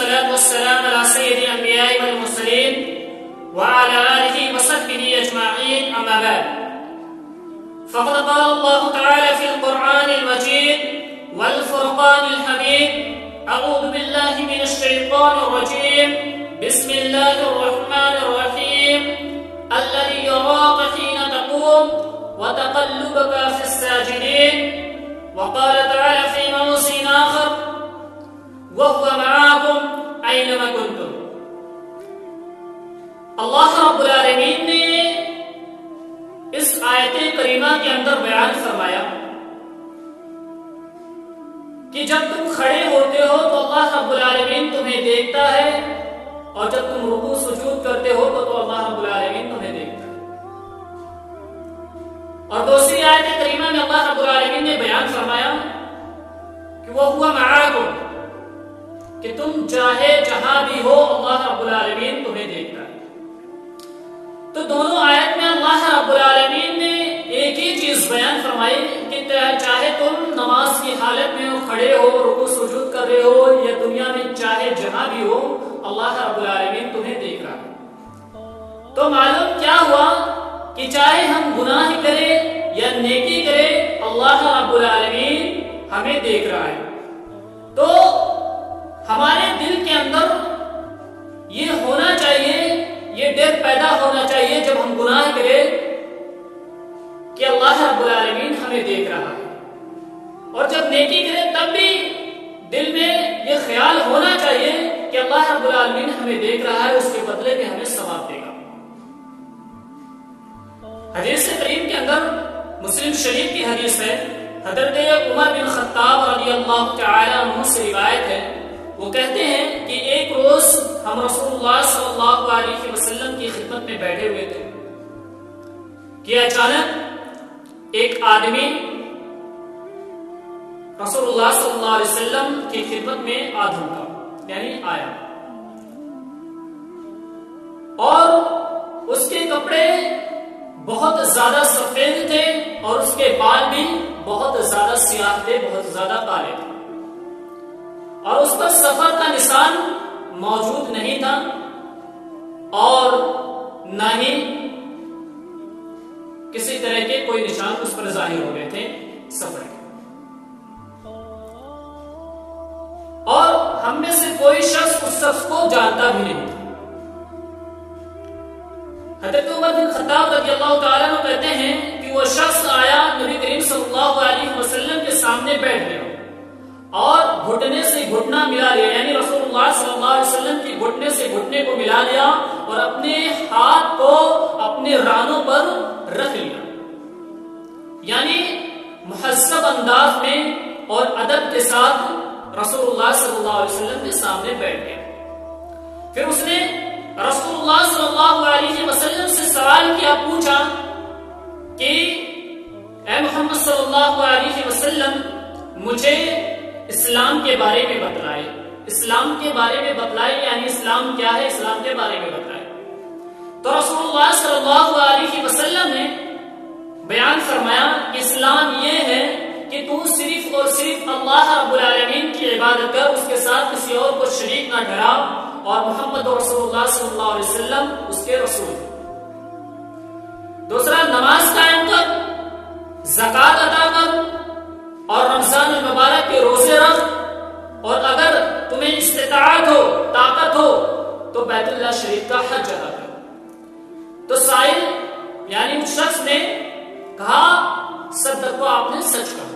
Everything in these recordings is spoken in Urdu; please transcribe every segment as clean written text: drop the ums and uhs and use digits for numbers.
والصلاة والسلام على سيد الأنبياء والمرسلين وعلى آله وصحبه أجمعين، أما بعد، فقد قال الله تعالى في القرآن المجيد والفرقان الحميد: أعوذ بالله من الشيطان الرجيم، بسم الله الرحمن الرحيم، الذي يراك حين تقوم وتقلبك في الساجدين. وقال تعالى في موضع آخر: وهو معاكم أينما كنتم. اللہ رب العالمین نے اس آیت کریمہ کے اندر بیان فرمایا کہ جب تم کھڑے ہوتے ہو تو اللہ رب العالمین تمہیں دیکھتا ہے، اور جب تم رکوع سجود کرتے ہو تو اللہ رب العالمین تمہیں دیکھتا ہے. اور دوسری آیت کریمہ میں اللہ رب العالمین نے بیان فرمایا کہ وہ ہوا معاکم، کہ تم چاہے جہاں بھی ہو اللہ رب العالمین تمہیں دیکھتا ہے. تو دونوں آیت میں اللہ رب العالمین نے ایک ہی چیز بیان فرمائی کہ چاہے تم نماز کی حالت میں ہو، کھڑے ہو، رکوع سجود کر رہے ہو، یا دنیا میں چاہے جہاں بھی ہو، اللہ رب العالمین تمہیں دیکھ رہا ہے. تو معلوم کیا ہوا کہ چاہے ہم گناہ کریں یا نیکی کریں، اللہ رب العالمین ہمیں دیکھ رہا ہے. تو ہمارے دل کے اندر یہ ہونا چاہیے، یہ ڈر پیدا ہونا چاہیے جب ہم گناہ کریں کہ اللہ رب العالمین ہمیں دیکھ رہا ہے. اور جب نیکی کریں تب بھی دل میں یہ خیال ہونا چاہیے کہ اللہ رب العالمین ہمیں دیکھ رہا ہے، اس کے بدلے میں ہمیں ثواب دے گا. حدیث کریم کے اندر مسلم شریف کی حدیث ہے، حضرت عمر بن خطاب رضی اللہ تعالی عنہ سے روایت ہے. وہ کہتے ہیں کہ ایک روز ہم رسول اللہ صلی اللہ علیہ وسلم کی خدمت میں بیٹھے ہوئے تھے کہ اچانک ایک آدمی رسول اللہ صلی اللہ علیہ وسلم کی خدمت میں آ ڈھونڈا، یعنی آیا، اور اس کے کپڑے بہت زیادہ سفید تھے اور اس کے بال بھی بہت زیادہ سیاہ تھے، بہت زیادہ کالے تھے، اور اس پر سفر کا نشان موجود نہیں تھا، اور نہ ہی کسی طرح کے کوئی نشان اس پر ظاہر ہو گئے تھے سفر کے. اور ہم میں سے کوئی شخص اس شخص کو جانتا بھی نہیں تھا. حضرت عمر بن خطاب رضی اللہ تعالیٰ عنہ کہتے ہیں کہ وہ شخص آیا، نبی کریم صلی اللہ علیہ وسلم کے سامنے بیٹھ گیا اور گھٹنے سے گھٹنا ملا لیا، یعنی رسول اللہ صلی اللہ علیہ وسلم کی گھٹنے سے گھٹنے کو ملا لیا اور اپنے ہاتھ کو اپنے رانوں پر رکھ لیا، یعنی مہذب انداز میں اور ادب کے ساتھ رسول اللہ صلی اللہ علیہ وسلم کے سامنے بیٹھ گیا. پھر اس نے رسول اللہ صلی اللہ علیہ وسلم سے سوال کیا، پوچھا کہ اے محمد صلی اللہ علیہ وسلم، مجھے اسلام کے بارے میں بتلائے، اسلام کے بارے میں بتلائے، یعنی اسلام کیا ہے، اسلام کے بارے میں بتلائے. تو رسول اللہ صلی اللہ علیہ وسلم نے بیان فرمایا کہ اسلام یہ ہے کہ تو صرف اور صرف اللہ رب العالمین کی عبادت کر، اس کے ساتھ کسی اور کو شریک نہ ٹھہرا، اور محمد رسول اللہ صلی اللہ علیہ وسلم اس کے رسول. دوسرا، نماز قائم کر، زکات ادا کر، اور رمضان المبارک کے روزے رکھ، اور اگر تمہیں استطاعت ہو، طاقت ہو تو بیت اللہ شریف کا حج ادا کر. تو سائل یعنی اس شخص نے کہا، صدق کو آپ نے سچ کہا.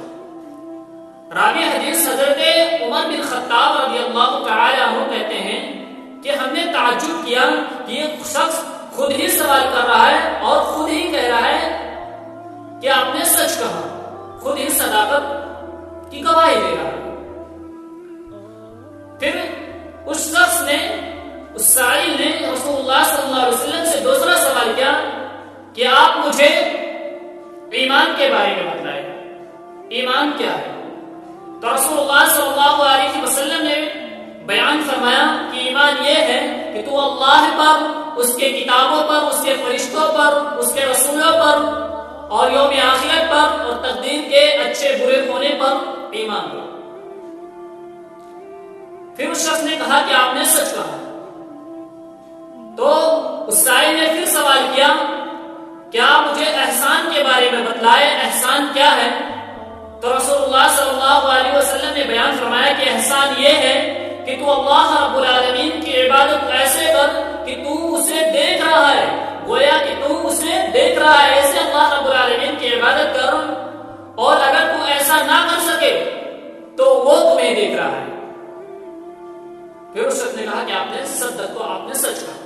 راوی حدیث حضرت عمر بن خطاب رضی اللہ تعالی عنہ کہتے ہیں کہ ہم نے تعجب کیا کہ یہ شخص خود ہی سوال کر رہا ہے اور خود ہی کہہ رہا ہے کہ آپ نے سچ کہا، خود ہی صداقت کی گواہی دے رہا ہے. پھر اس شخص نے، اس سائل نے رسول اللہ صلی اللہ علیہ وسلم سے دوسرا سوال کیا کہ آپ مجھے ایمان کے بارے میں بتلائیں، ایمان کیا ہے. تو رسول اللہ صلی اللہ علیہ وسلم نے بیان فرمایا کہ ایمان یہ ہے کہ تو اللہ پر، اس کے کتابوں پر، اس کے فرشتوں پر، اس کے رسولوں پر، اور یوم آخرت پر، اور تقدیر کے اچھے برے ہونے پر ایمان ہو. پھر اس شخص نے کہا کہ آپ نے سچ کہا. تو اس سائل نے پھر سوال کیا کیا مجھے احسان کے بارے میں بتلائے, احسان کیا ہے؟ تو رسول اللہ صلی اللہ علیہ وسلم نے بیان فرمایا کہ احسان یہ ہے کہ تو اللہ رب العالمین کی عبادت ایسے کر کہ تو اسے دیکھ رہا ہے, گویا کہ تو اسے دیکھ رہا ہے, ایسے اللہ رب العالمین کی عبادت کر. اور اگر تو ایسا نہ کر سکے تو وہ تمہیں دیکھ رہا ہے. پھر اس شخص نے کہا کہ آپ نے صدق, تو آپ نے سچ کہا.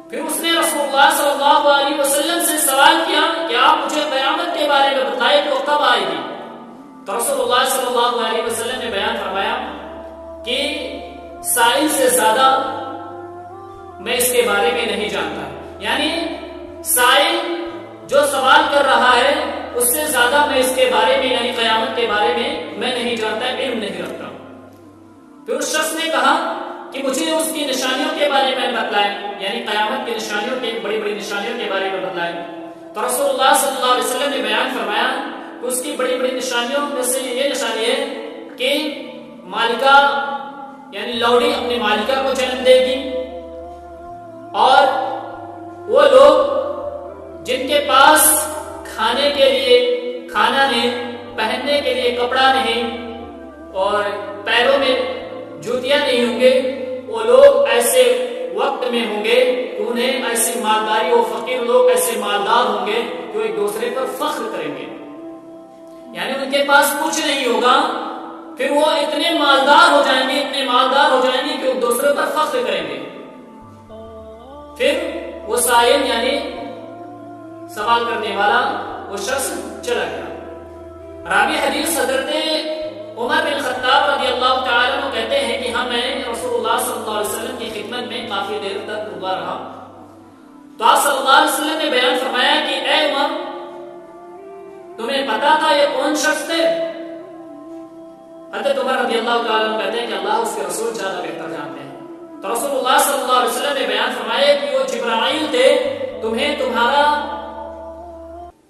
پھر اس نے رسول اللہ صلی اللہ علیہ وسلم سے سوال کیا کہ آپ مجھے قیامت کے بارے میں بتائیں تو کب آئے گی؟ تو رسول اللہ صلی اللہ علیہ وسلم نے بیان فرمایا کہ سائل سے زیادہ میں اس کے بارے میں نہیں جانتا. یعنی سائل جو سوال کر رہا ہے اس سے زیادہ میں اس کے بارے میں یعنی قیامت کے بارے میں نہیں جانتا, علم نہیں رکھتا. پھر اس شخص نے کہا کہ مجھے اس کی نشانیوں کے بارے میں بتلائیں, یعنی قیامت کی نشانیوں کی بڑی بڑی نشانیوں کے بارے میں بتلائیں. تو رسول اللہ صلی اللہ علیہ وسلم نے بیان فرمایا کہ اس کی بڑی بڑی نشانیوں میں سے یہ نشانی ہے کہ مالکہ یعنی لوڑی اپنی مالکہ کو جنم دے گی, اور وہ لوگ جن کے پاس کھانے کے لیے کھانا نہیں, پہننے کے لیے کپڑا نہیں, اور پیروں میں جوتیاں نہیں ہوں گے, وہ لوگ ایسے وقت میں ہوں گے کہ انہیں ایسی مالداری, وہ فقیر لوگ ایسے مالدار ہوں گے جو ایک دوسرے پر فخر کریں گے. یعنی ان کے پاس کچھ نہیں ہوگا, پھر وہ اتنے مالدار ہو جائیں گے, اتنے مالدار ہو جائیں گے کہ ایک دوسرے پر فخر کریں گے. پھر وہ سائل یعنی سوال کرنے والا وہ شخص چلا گیا. راوی حدیث حضرت عمر بن خطاب رضی اللہ تعالیٰ عنہ کہتے ہیں کہ میں رسول اللہ صلی اللہ علیہ وسلم کی خدمت میں کافی دیر تک رکا رہا. تو آپ صلی اللہ علیہ وسلم نے بیان فرمایا کہ اے عمر, تمہیں پتا تھا یہ کون شخص تھے؟ حضرت عمر رضی اللہ تعالیٰ عنہ کہتے ہیں کہ اللہ اس کے رسول زیادہ بہتر جانتے ہیں. تو رسول اللہ صلی اللہ علیہ وسلم نے بیان فرمایا کہ وہ جبرائیل تھے, تمہیں تمہارا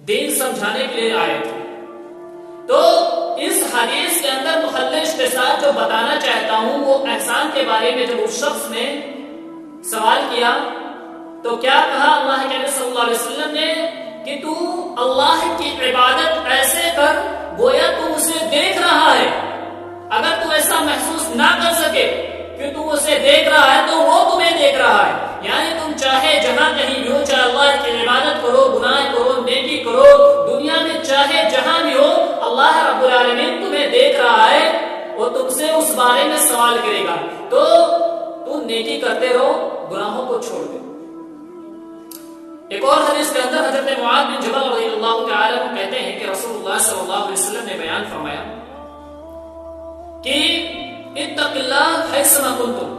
دین سمجھانے کے لیے آئے تھے. تو اس حدیث کے اندر محل اختصار جو بتانا چاہتا ہوں وہ احسان کے بارے میں جب اس شخص نے سوال کیا تو کیا کہا اللہ کے نبی صلی اللہ علیہ وسلم نے کہ تو اللہ کی عبادت ایسے کر گویا تو اسے دیکھ رہا ہے. اگر تو ایسا محسوس نہ کر سکے کہ تو اسے دیکھ رہا ہے تو وہ تمہیں دیکھ رہا ہے. یعنی تم چاہے جہاں کہیں بھی ہو, چاہے اللہ کی عبادت کرو, گناہ کرو, نیکی کرو, دنیا میں چاہے جہاں بھی ہو, اللہ رب العالمین تمہیں دیکھ رہا ہے اور تم سے اس بارے میں سوال کرے گا. تو تم نیکی کرتے رہو, گناہوں کو چھوڑ دو. ایک اور حدیث کے اندر حضرت معاذ بن جبل رضی اللہ تعالیٰ عنہ کہتے ہیں کہ رسول اللہ صلی اللہ علیہ وسلم نے بیان فرمایا کہ اتق اللہ حیثما کنتم,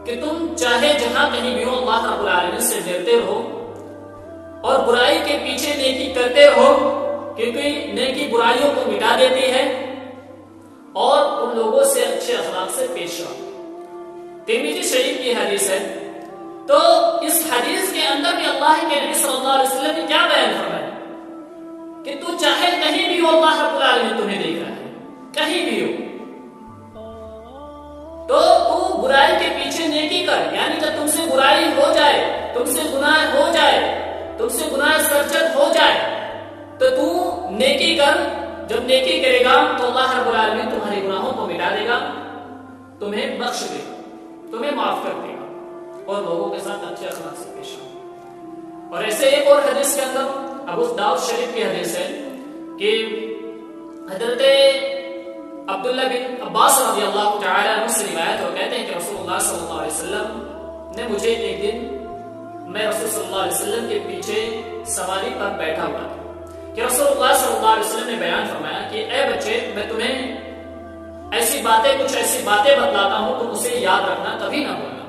کہ تم چاہے جہاں کہیں بھی ہو اللہ رب العالمین سے ڈرتے رہو اور برائی کے پیچھے نیکی کرتے رہو, کیونکہ نیکی برائیوں کو مٹا دیتی ہے, اور ان لوگوں سے اچھے اخلاق سے پیش رہو. ترمذی شریف کی حدیث ہے. تو اس حدیث کے اندر بھی اللہ کے نبی صلی اللہ علیہ وسلم نے کیا بیان فرمایا کہ تو چاہے کہیں بھی ہو اللہ رب العالمین تمہیں دیکھ رہا ہے, کہیں بھی ہو, تو برائی کے پیچھے نیکی کر. یعنی جب تم سے برائی ہو جائے, تم سے گناہ ہو جائے, تم سے گناہ سرزد ہو جائے تو تو نیکی کر. جب نیکی کرے گا تو اللہ رب العالمین تمہارے گناہوں کو مٹا دے گا, تمہیں بخش دے گا, تمہیں معاف کر دے گا, اور لوگوں کے ساتھ اچھے اخلاق سے پیش آؤ. اور ایسے ایک اور حدیث کے اندر ابو داؤد شریف کی حدیث ہے کہ حضرت عبداللہ بن عباس رضی اللہ تعالی عنہ سے روایت ہے, کہتے ہیں کہ رسول اللہ صلی اللہ علیہ وسلم نے مجھے ایک دن, میں رسول صلی اللہ علیہ وسلم کے پیچھے سواری پر بیٹھا ہوا تھا کہ رسول اللہ صلی اللہ علیہ وسلم نے بیان فرمایا کہ اے بچے, میں تمہیں ایسی باتیں بتلاتا ہوں, تم اسے یاد رکھنا, کبھی نہ بھولنا.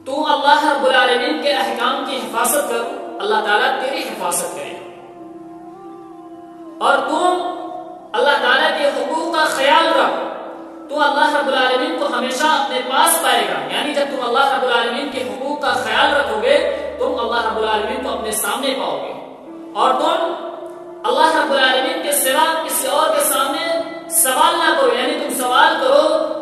تو اللہ رب العالمین کے احکام کی حفاظت کر, اللہ تعالیٰ تیری حفاظت کرے, اور تم اللہ تعالیٰ کے حقوق کا خیال رکھ, تو اللہ رب العالمین کو ہمیشہ اپنے پاس پائے گا. یعنی جب تم اللہ رب العالمین کے حقوق کا خیال رکھو گے تم اللہ رب العالمین کو اپنے سامنے پاؤ گے, اور تم اللہ رب العالمین کے سوا کسی اور کے سامنے سوال نہ کرو. یعنی تم سوال کرو